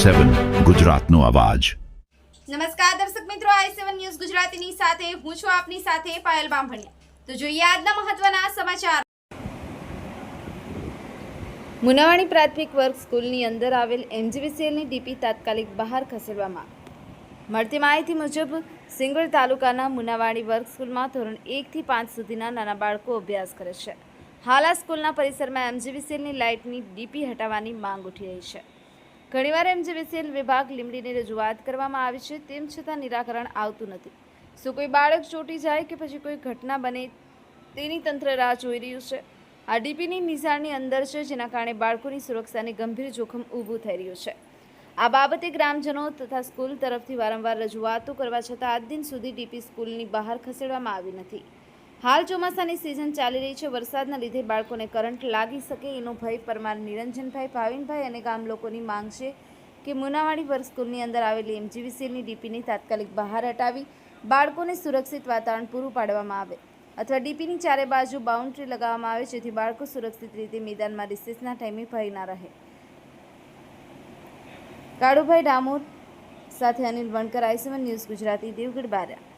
i7 ગુજરાતનો અવાજ। નમસ્કાર દર્શક મિત્રો, i7 ન્યૂઝ ગુજરાતીની સાથે હું છું આપની સાથે પાયલ બામભણિયા। તો જોઈએ આજના મહત્વના સમાચાર। મુનાવાણી પ્રાથમિક વર્ગ સ્કૂલની અંદર આવેલ એમજીવીસીએલની ડીપી તાત્કાલિક બહાર ખસેડવામાં। મળતી માહિતી મુજબ સિંગવડ તાલુકાના મુનાવાણી વર્ગ સ્કૂલમાં ધોરણ 1 થી 5 સુધીના નાના બાળકો અભ્યાસ કરે છે। હાલ આ સ્કૂલના પરિસરમાં એમજીવીસીએલની લાઇટની ડીપી હટાવવાની માંગ ઉઠી રહી છે। ઘણીવાર એમજીવીસીએલ વિભાગ લીંબડીને રજૂઆત કરવામાં આવી છે, તેમ છતાં નિરાકરણ આવતું નથી। શું કોઈ બાળક ચોંટી જાય કે પછી કોઈ ઘટના બને તેની તંત્ર રાહ જોઈ રહ્યું છે। આ ડીપીની નિશાળની અંદર છે, જેના કારણે બાળકોની સુરક્ષાને ગંભીર જોખમ ઊભું થઈ રહ્યું છે। આ બાબતે ગ્રામજનો તથા સ્કૂલ તરફથી વારંવાર રજૂઆતો કરવા છતાં આજ દિન સુધી ડીપી સ્કૂલની બહાર ખસેડવામાં આવી નથી। હાલ ચોમાસાની સિઝન ચાલી રહી છે। વરસાદના લીધે બાળકોને કરંટ લાગી શકે એનો ભય પરમાર નિરંજનભાઈ, ભાવિનભાઈ અને ગામ લોકોની માંગ છે કે મુનાવાડી વર્ગ સ્કૂલની અંદર આવેલી એમજીવીસીએલની ડીપીને તાત્કાલિક બહાર હટાવી બાળકોને સુરક્ષિત વાતાવરણ પૂરું પાડવામાં આવે અથવા ડીપીની ચારે બાજુ બાઉન્ડ્રી લગાવવામાં આવે, જેથી બાળકો સુરક્ષિત રીતે મેદાનમાં રિસેસના ટાઈમે ભય ના રહે। કાળુભાઈ ડામોર સાથે અનિલ વણકર, i7 ન્યૂઝ ગુજરાતી, દેવગઢ બારિયા।